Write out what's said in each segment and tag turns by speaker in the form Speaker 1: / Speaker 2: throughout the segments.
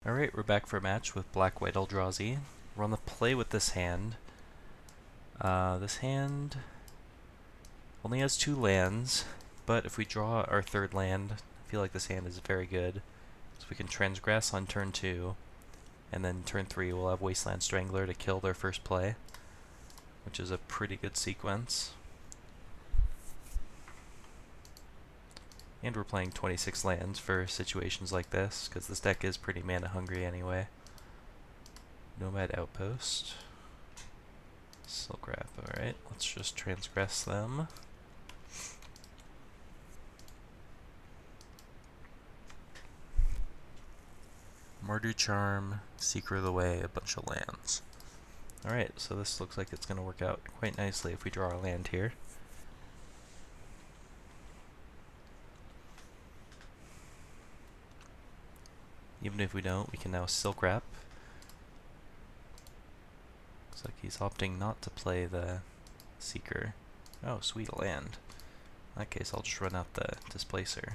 Speaker 1: Alright, we're back for a match with Black-White Eldrazi. We're on the play with this hand. This hand only has 2 lands, but if we draw our 3rd land, I feel like this hand is very good. So we can transgress on turn 2, and then turn 3 we'll have Wasteland Strangler to kill their first play, which is a pretty good sequence. And we're playing 26 lands for situations like this, because this deck is pretty mana hungry anyway. Nomad Outpost. Silk Wrap, alright, let's just transgress them. Mardu Charm, Seeker of the Way, a bunch of lands. Alright, so this looks like it's going to work out quite nicely if we draw a land here. Even if we don't, we can now Silk Wrap. Looks like he's opting not to play the Seeker. Oh, sweet, a land. In that case, I'll just run out the Displacer.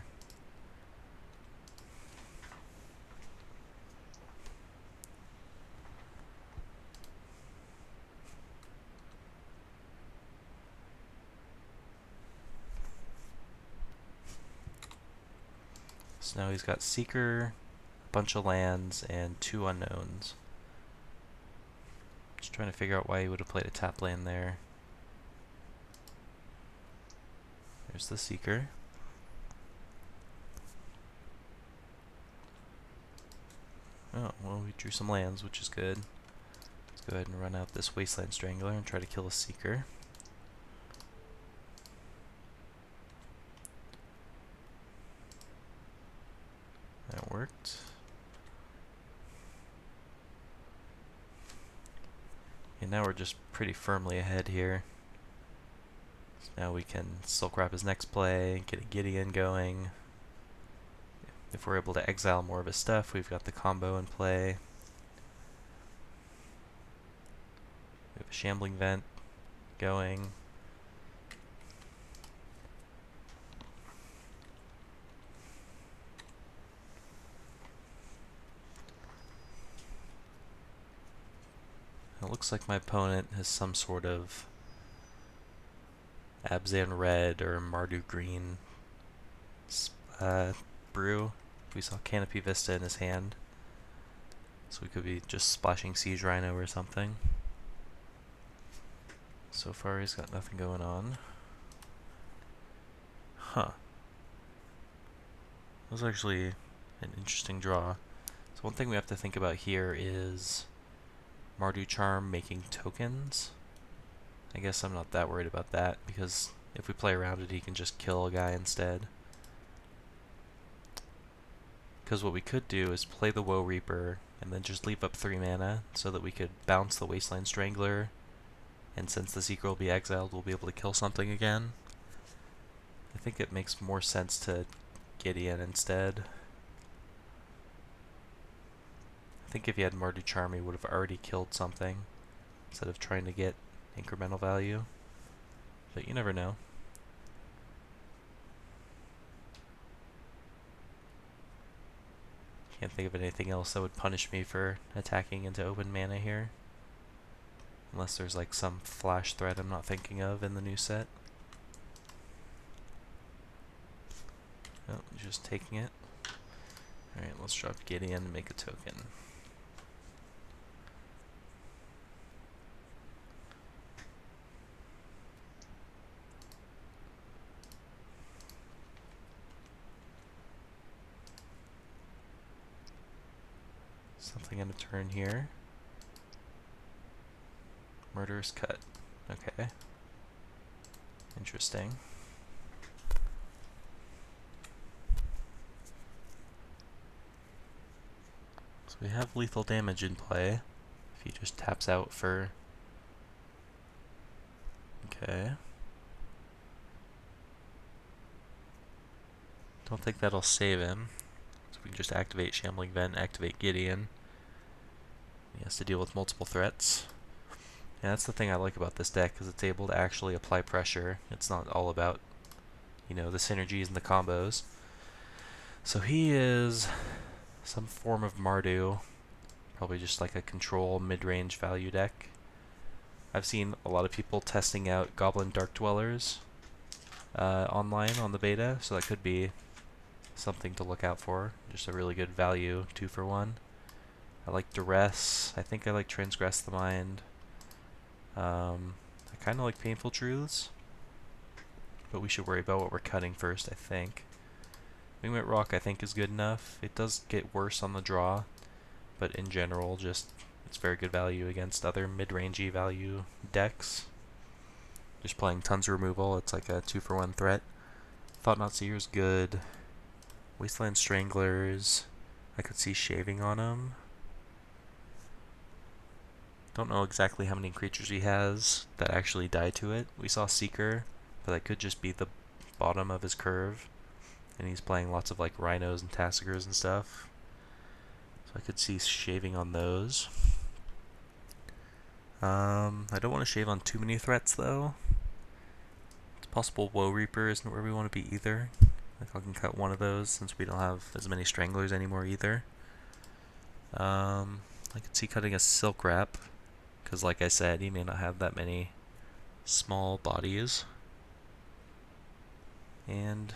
Speaker 1: So now he's got Seeker, a bunch of lands, and 2 unknowns. Just trying to figure out why he would have played a tap land there. There's the Seeker. Oh, well, we drew some lands, which is good. Let's go ahead and run out this Wasteland Strangler and try to kill a Seeker. That worked. And now we're just pretty firmly ahead here. So now we can Silk Wrap his next play, get a Gideon going. If we're able to exile more of his stuff, we've got the combo in play. We have a Shambling Vent going. It looks like my opponent has some sort of Abzan Red or Mardu Green brew. We saw Canopy Vista in his hand, so we could be just splashing Siege Rhino or something. So far he's got nothing going on. Huh. That was actually an interesting draw. So one thing we have to think about here is Mardu Charm making tokens. I guess I'm not that worried about that, because if we play around it he can just kill a guy instead. Because what we could do is play the Woe Reaper and then just leave up 3 mana so that we could bounce the Wasteland Strangler, and since the Seeker will be exiled we'll be able to kill something again. I think it makes more sense to Gideon instead. I think if he had Mardu Charm he would have already killed something instead of trying to get incremental value, but you never know. Can't think of anything else that would punish me for attacking into open mana here, unless there's like some flash threat I'm not thinking of in the new set. Oh, just taking it. Alright, let's drop Gideon and make a token. Something in a turn here. Murderous Cut. Okay. Interesting. So we have lethal damage in play. If he just taps out for... Okay. Don't think that'll save him. So we can just activate Shambling Vent, activate Gideon. He has to deal with multiple threats. And that's the thing I like about this deck, is it's able to actually apply pressure. It's not all about, you know, the synergies and the combos. So he is some form of Mardu. Probably just like a control mid-range value deck. I've seen a lot of people testing out Goblin Dark Dwellers online on the beta, so that could be something to look out for. Just a really good value 2-for-1. I like Duress. I think I like Transgress the Mind. I kind of like Painful Truths, but we should worry about what we're cutting first, I think. Wingwit Rock I think is good enough. It does get worse on the draw, but in general, just it's very good value against other mid-rangey value decks. Just playing tons of removal, it's like a 2-for-1 threat. Thought-Knot Seer's good. Wasteland Stranglers, I could see shaving on him. Don't know exactly how many creatures he has that actually die to it. We saw Seeker, but that could just be the bottom of his curve. And he's playing lots of like Rhinos and Tassigers and stuff. So I could see shaving on those. I don't want to shave on too many threats though. It's possible Woe Reaper isn't where we want to be either. I think I can cut one of those since we don't have as many Stranglers anymore either. I could see cutting a Silk Wrap, because like I said, he may not have that many small bodies. And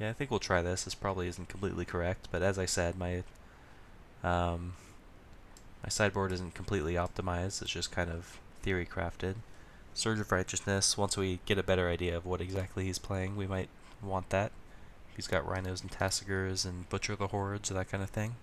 Speaker 1: yeah, I think we'll try this. This probably isn't completely correct, but as I said, my sideboard isn't completely optimized. It's just kind of theory crafted. Surge of Righteousness, once we get a better idea of what exactly he's playing, we might want that. He's got Rhinos and Tassigers and Butcher the Hordes, that kind of thing.